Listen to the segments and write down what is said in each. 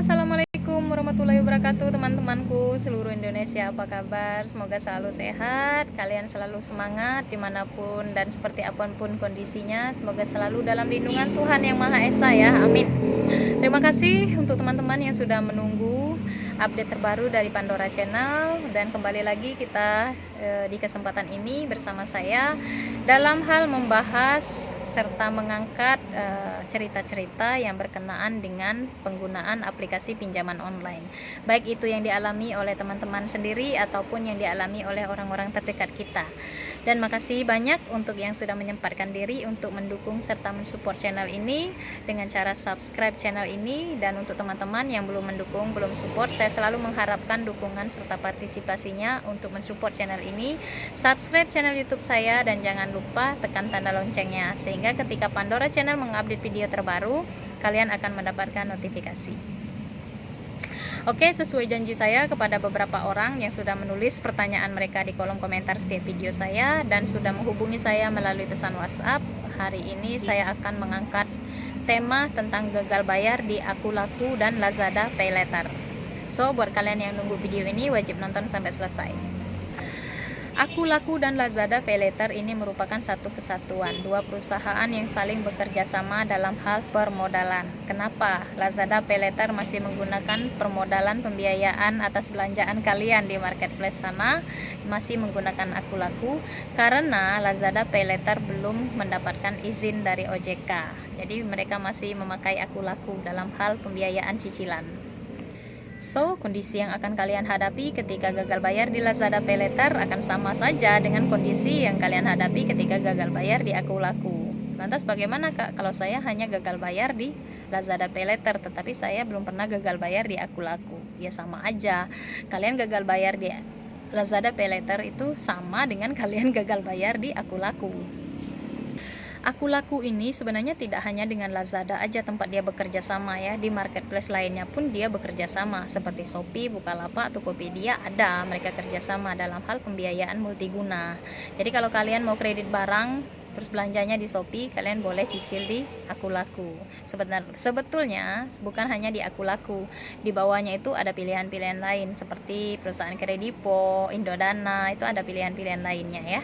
Assalamualaikum warahmatullahi wabarakatuh, teman-temanku seluruh Indonesia, apa kabar? Semoga selalu sehat, kalian selalu semangat dimanapun dan seperti apapun kondisinya. Semoga selalu dalam lindungan Tuhan Yang Maha Esa ya, amin. Terima kasih untuk teman-teman yang sudah menunggu update terbaru dari Pandora Channel. Dan kembali lagi kita di kesempatan ini bersama saya dalam hal membahas serta mengangkat cerita-cerita yang berkenaan dengan penggunaan aplikasi pinjaman online, baik itu yang dialami oleh teman-teman sendiri ataupun yang dialami oleh orang-orang terdekat kita. Dan makasih banyak untuk yang sudah menyempatkan diri untuk mendukung serta mensupport channel ini dengan cara subscribe channel ini. Dan untuk teman-teman yang belum mendukung, belum support, saya selalu mengharapkan dukungan serta partisipasinya untuk mensupport channel ini. Subscribe channel YouTube saya dan jangan lupa tekan tanda loncengnya, sehingga ketika Pandora Channel mengupdate video terbaru, kalian akan mendapatkan notifikasi. Oke, sesuai janji saya kepada beberapa orang yang sudah menulis pertanyaan mereka di kolom komentar setiap video saya dan sudah menghubungi saya melalui pesan WhatsApp, hari ini saya akan mengangkat tema tentang gagal bayar di Akulaku dan Lazada Pay Later. So, buat kalian yang nunggu video ini wajib nonton sampai selesai. Akulaku dan Lazada Pay Later ini merupakan satu kesatuan, dua perusahaan yang saling bekerja sama dalam hal permodalan. Kenapa Lazada Pay Later masih menggunakan permodalan pembiayaan atas belanjaan kalian di marketplace sana, masih menggunakan Akulaku? Karena Lazada Pay Later belum mendapatkan izin dari OJK. Jadi mereka masih memakai Akulaku dalam hal pembiayaan cicilan. So, kondisi yang akan kalian hadapi ketika gagal bayar di Lazada Pay Later akan sama saja dengan kondisi yang kalian hadapi ketika gagal bayar di Akulaku. Lantas bagaimana Kak kalau saya hanya gagal bayar di Lazada Pay Later tetapi saya belum pernah gagal bayar di Akulaku? Ya sama aja. Kalian gagal bayar di Lazada Pay Later itu sama dengan kalian gagal bayar di Akulaku. Akulaku ini sebenarnya tidak hanya dengan Lazada aja tempat dia bekerja sama ya, di marketplace lainnya pun dia bekerja sama seperti Shopee, Bukalapak, Tokopedia ada mereka kerjasama dalam hal pembiayaan multiguna. Jadi kalau kalian mau kredit barang terus belanjanya di Shopee, kalian boleh cicil di Akulaku. Sebetulnya bukan hanya di Akulaku, di bawahnya itu ada pilihan-pilihan lain seperti perusahaan Kredipo, Indodana, itu ada pilihan-pilihan lainnya ya.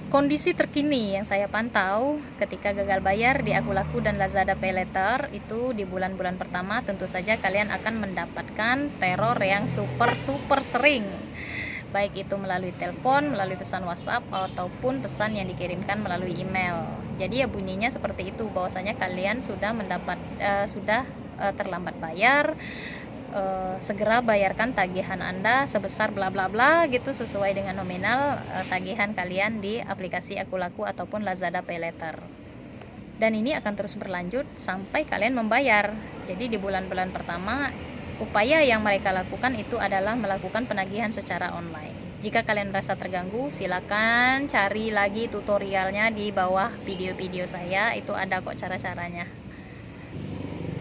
Kondisi terkini yang saya pantau ketika gagal bayar di Akulaku dan Lazada Pay Later itu di bulan-bulan pertama tentu saja kalian akan mendapatkan teror yang super sering, baik itu melalui telepon, melalui pesan WhatsApp ataupun pesan yang dikirimkan melalui email. Jadi ya bunyinya seperti itu, bahwasanya kalian sudah terlambat bayar, segera bayarkan tagihan Anda sebesar bla bla bla gitu sesuai dengan nominal tagihan kalian di aplikasi Akulaku ataupun Lazada Pay Later. Dan ini akan terus berlanjut sampai kalian membayar. Jadi di bulan-bulan pertama upaya yang mereka lakukan itu adalah melakukan penagihan secara online. Jika kalian merasa terganggu, silakan cari lagi tutorialnya di bawah video-video saya, itu ada kok cara-caranya.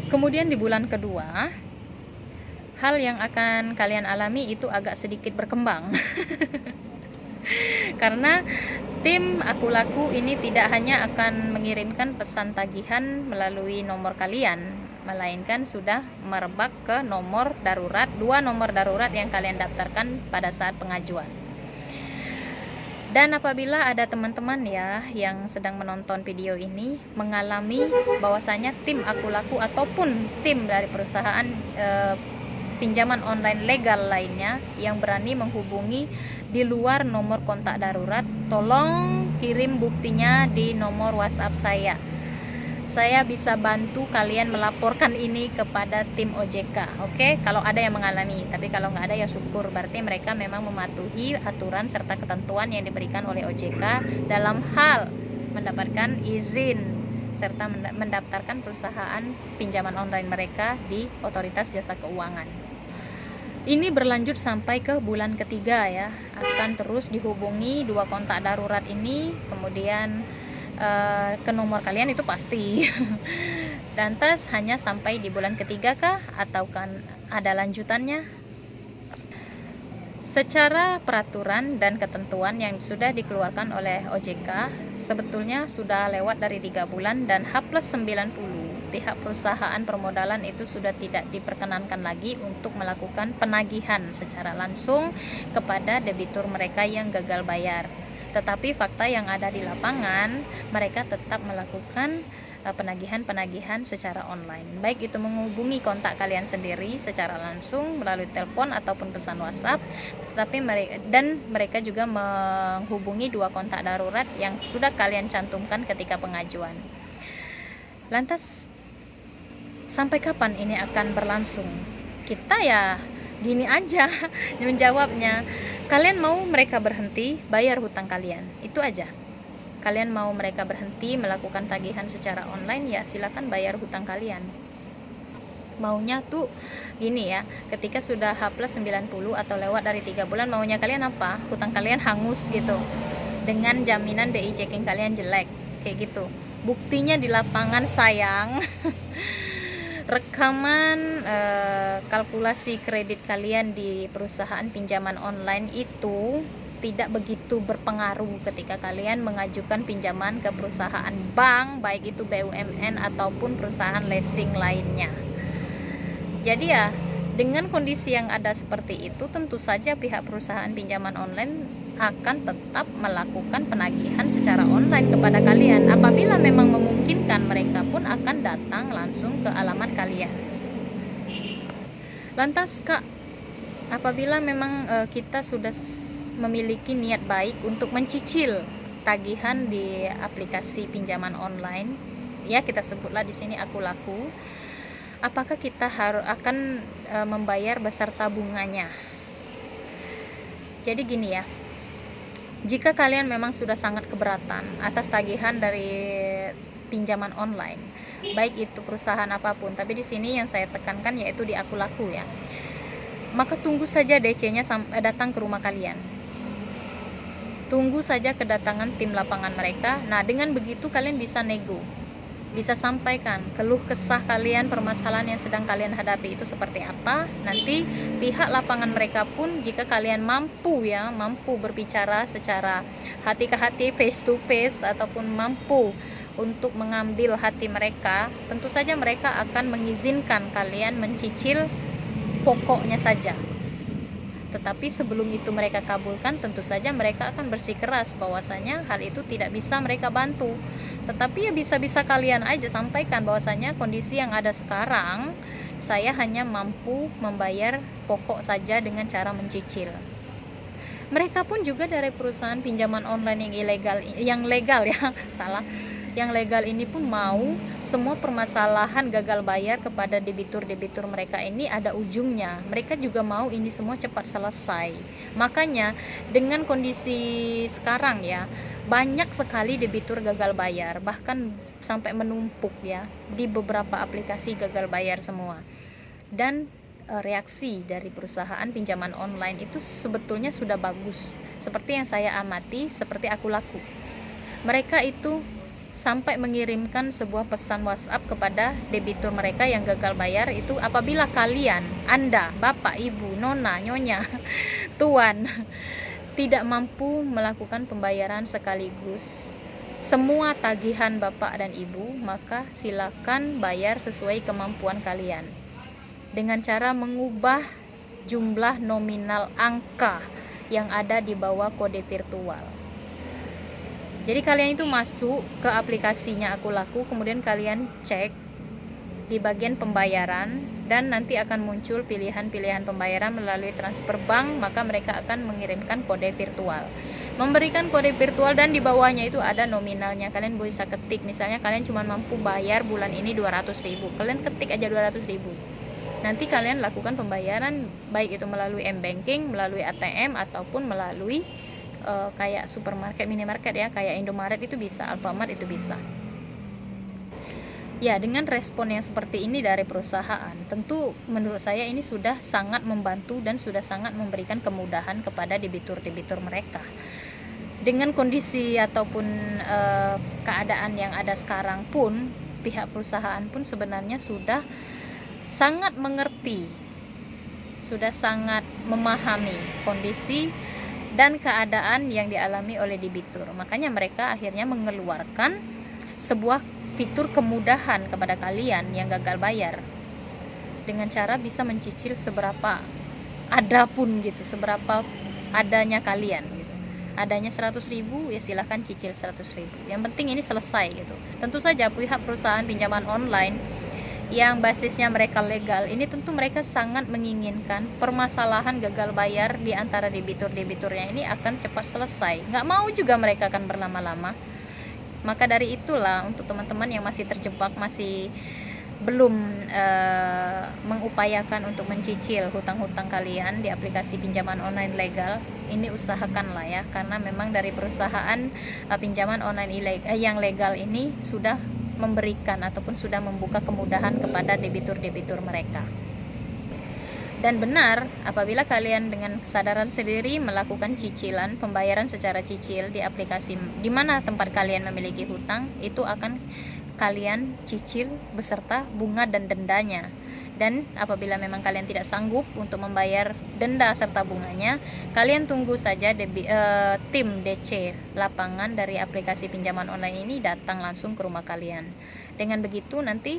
Kemudian di bulan kedua, hal yang akan kalian alami itu agak sedikit berkembang. Karena tim Akulaku ini tidak hanya akan mengirimkan pesan tagihan melalui nomor kalian, melainkan sudah merebak ke nomor darurat, dua nomor darurat yang kalian daftarkan pada saat pengajuan. Dan apabila ada teman-teman ya yang sedang menonton video ini mengalami bahwasanya tim Akulaku ataupun tim dari perusahaan pinjaman online legal lainnya yang berani menghubungi di luar nomor kontak darurat, tolong kirim buktinya di nomor WhatsApp saya. Saya bisa bantu kalian melaporkan ini kepada tim OJK. Oke, kalau ada yang mengalami, tapi kalau nggak ada ya syukur, berarti mereka memang mematuhi aturan serta ketentuan yang diberikan oleh OJK dalam hal mendapatkan izin serta mendaftarkan perusahaan pinjaman online mereka di Otoritas Jasa Keuangan. Ini berlanjut sampai ke bulan ketiga ya, akan terus dihubungi dua kontak darurat ini, kemudian ke nomor kalian itu pasti. Lantas hanya sampai di bulan ketiga kah atau kan ada lanjutannya? Secara peraturan dan ketentuan yang sudah dikeluarkan oleh OJK sebetulnya sudah lewat dari 3 bulan dan H+90 pihak perusahaan permodalan itu sudah tidak diperkenankan lagi untuk melakukan penagihan secara langsung kepada debitur mereka yang gagal bayar. Tetapi fakta yang ada di lapangan, mereka tetap melakukan penagihan-penagihan secara online, baik itu menghubungi kontak kalian sendiri secara langsung melalui telepon ataupun pesan WhatsApp, tetapi mereka juga menghubungi 2 kontak darurat yang sudah kalian cantumkan ketika pengajuan. Lantas sampai kapan ini akan berlangsung? Kita ya gini aja menjawabnya, kalian mau mereka berhenti bayar hutang kalian, itu aja. Kalian mau mereka berhenti melakukan tagihan secara online, ya silakan bayar hutang kalian. Maunya tuh gini ya, ketika sudah H+90 atau lewat dari 3 bulan, maunya kalian apa? Hutang kalian hangus gitu, dengan jaminan BI checking kalian jelek, kayak gitu. Buktinya di lapangan sayang. Rekaman kalkulasi kredit kalian di perusahaan pinjaman online itu tidak begitu berpengaruh ketika kalian mengajukan pinjaman ke perusahaan bank, baik itu BUMN ataupun perusahaan leasing lainnya. Jadi ya, dengan kondisi yang ada seperti itu, tentu saja pihak perusahaan pinjaman online akan tetap melakukan penagihan secara online kepada kalian. Apabila memang memungkinkan, mereka pun akan datang langsung ke alamat kalian. Lantas Kak, apabila memang kita sudah memiliki niat baik untuk mencicil tagihan di aplikasi pinjaman online, ya kita sebutlah di sini Aku Laku, apakah kita akan membayar beserta bunganya? Jadi gini ya, jika kalian memang sudah sangat keberatan atas tagihan dari pinjaman online, baik itu perusahaan apapun, tapi di sini yang saya tekankan yaitu di Aku Laku ya, maka tunggu saja DC-nya datang ke rumah kalian. Tunggu saja kedatangan tim lapangan mereka. Nah, dengan begitu kalian bisa nego, bisa sampaikan keluh kesah kalian, permasalahan yang sedang kalian hadapi itu seperti apa. Nanti pihak lapangan mereka pun, jika kalian mampu berbicara secara hati ke hati, face to face, ataupun mampu untuk mengambil hati mereka, tentu saja mereka akan mengizinkan kalian mencicil pokoknya saja. Tetapi sebelum itu mereka kabulkan, tentu saja mereka akan bersikeras bahwasanya hal itu tidak bisa mereka bantu. Tetapi ya bisa-bisa kalian aja sampaikan bahwasanya kondisi yang ada sekarang, saya hanya mampu membayar pokok saja dengan cara mencicil. Mereka pun juga dari perusahaan pinjaman online yang legal ya, yang legal ini pun mau semua permasalahan gagal bayar kepada debitur-debitur mereka ini ada ujungnya. Mereka juga mau ini semua cepat selesai. Makanya dengan kondisi sekarang ya, banyak sekali debitur gagal bayar, bahkan sampai menumpuk ya di beberapa aplikasi gagal bayar semua. Dan reaksi dari perusahaan pinjaman online itu sebetulnya sudah bagus. Seperti yang saya amati, seperti Aku Laku, mereka itu sampai mengirimkan sebuah pesan WhatsApp kepada debitur mereka yang gagal bayar itu, apabila kalian, Anda, Bapak, Ibu, Nona, Nyonya, Tuan, tidak mampu melakukan pembayaran sekaligus semua tagihan Bapak dan Ibu, maka silakan bayar sesuai kemampuan kalian dengan cara mengubah jumlah nominal angka yang ada di bawah kode virtual. Jadi kalian itu masuk ke aplikasinya Aku Laku, kemudian kalian cek di bagian pembayaran, dan nanti akan muncul pilihan-pilihan pembayaran melalui transfer bank, maka mereka akan mengirimkan kode virtual. Memberikan kode virtual dan di bawahnya itu ada nominalnya. Kalian bisa ketik, misalnya kalian cuma mampu bayar bulan ini 200.000. Kalian ketik aja 200.000. Nanti kalian lakukan pembayaran baik itu melalui M-Banking, melalui ATM, ataupun melalui kayak supermarket, minimarket ya, kayak Indomaret itu bisa, Alfamart itu bisa. Ya, dengan respon yang seperti ini dari perusahaan, tentu menurut saya ini sudah sangat membantu dan sudah sangat memberikan kemudahan kepada debitur-debitur mereka. Dengan kondisi ataupun keadaan yang ada sekarang pun, pihak perusahaan pun sebenarnya sudah sangat mengerti, sudah sangat memahami kondisi dan keadaan yang dialami oleh debitur. Makanya mereka akhirnya mengeluarkan sebuah fitur kemudahan kepada kalian yang gagal bayar dengan cara bisa mencicil seberapa ada pun gitu, seberapa adanya kalian gitu. Adanya 100.000 ya silahkan cicil 100.000. Yang penting ini selesai gitu. Tentu saja pihak perusahaan pinjaman online yang basisnya mereka legal ini tentu mereka sangat menginginkan permasalahan gagal bayar di antara debitur-debiturnya ini akan cepat selesai. Nggak mau juga mereka akan berlama-lama. Maka dari itulah untuk teman-teman yang masih terjebak, masih belum mengupayakan untuk mencicil hutang-hutang kalian di aplikasi pinjaman online legal, ini usahakanlah ya, karena memang dari perusahaan pinjaman online yang legal ini sudah memberikan ataupun sudah membuka kemudahan kepada debitur-debitur mereka. Dan benar, apabila kalian dengan kesadaran sendiri melakukan cicilan, pembayaran secara cicil di aplikasi di mana tempat kalian memiliki hutang, itu akan kalian cicil beserta bunga dan dendanya. Dan apabila memang kalian tidak sanggup untuk membayar denda serta bunganya, kalian tunggu saja tim DC lapangan dari aplikasi pinjaman online ini datang langsung ke rumah kalian. Dengan begitu nanti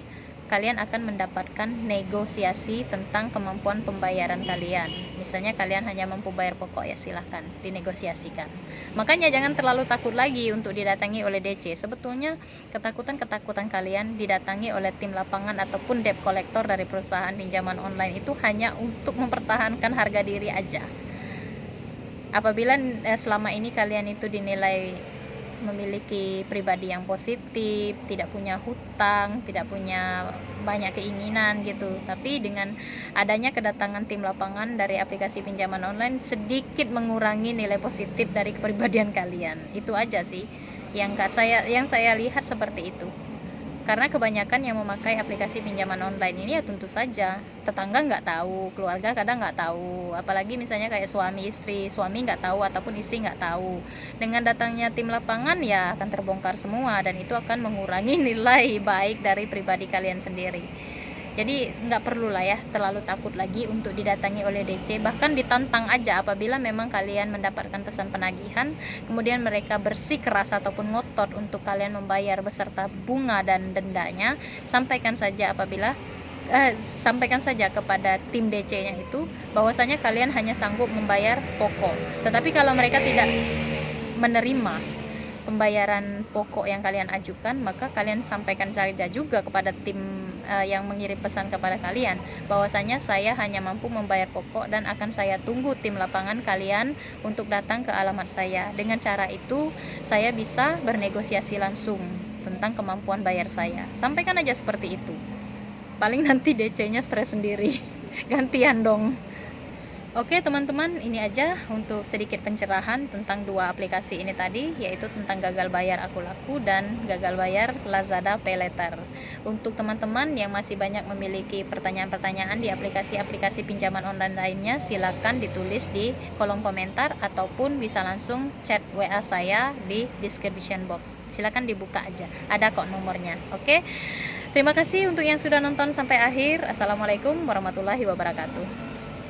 kalian akan mendapatkan negosiasi tentang kemampuan pembayaran kalian. Misalnya kalian hanya mampu bayar pokok, ya silahkan dinegosiasikan. Makanya jangan terlalu takut lagi untuk didatangi oleh DC. Sebetulnya ketakutan kalian didatangi oleh tim lapangan ataupun debt collector dari perusahaan pinjaman online itu hanya untuk mempertahankan harga diri aja. Apabila selama ini kalian itu dinilai memiliki pribadi yang positif, tidak punya hutang, tidak punya banyak keinginan gitu, tapi dengan adanya kedatangan tim lapangan dari aplikasi pinjaman online sedikit mengurangi nilai positif dari kepribadian kalian. Itu aja sih yang saya lihat seperti itu. Karena kebanyakan yang memakai aplikasi pinjaman online ini ya tentu saja tetangga nggak tahu, keluarga kadang nggak tahu, apalagi misalnya kayak suami istri, suami nggak tahu ataupun istri nggak tahu. Dengan datangnya tim lapangan ya akan terbongkar semua, dan itu akan mengurangi nilai baik dari pribadi kalian sendiri. Jadi nggak perlulah ya terlalu takut lagi untuk didatangi oleh DC. Bahkan ditantang aja apabila memang kalian mendapatkan pesan penagihan, kemudian mereka bersikeras ataupun ngotot untuk kalian membayar beserta bunga dan dendanya, sampaikan saja kepada tim DC-nya itu bahwasanya kalian hanya sanggup membayar pokok. Tetapi kalau mereka tidak menerima pembayaran pokok yang kalian ajukan, maka kalian sampaikan saja juga kepada tim yang mengirim pesan kepada kalian bahwasanya saya hanya mampu membayar pokok dan akan saya tunggu tim lapangan kalian untuk datang ke alamat saya. Dengan cara itu saya bisa bernegosiasi langsung tentang kemampuan bayar saya. Sampaikan aja seperti itu. Paling nanti DC-nya stres sendiri. Gantian dong. Oke teman-teman, ini aja untuk sedikit pencerahan tentang dua aplikasi ini tadi, yaitu tentang gagal bayar Aku Laku dan gagal bayar Lazada Paylater. Untuk teman-teman yang masih banyak memiliki pertanyaan-pertanyaan di aplikasi-aplikasi pinjaman online lainnya, silakan ditulis di kolom komentar ataupun bisa langsung chat WA saya di description box. Silakan dibuka aja, ada kok nomornya. Oke, terima kasih untuk yang sudah nonton sampai akhir. Assalamualaikum warahmatullahi wabarakatuh.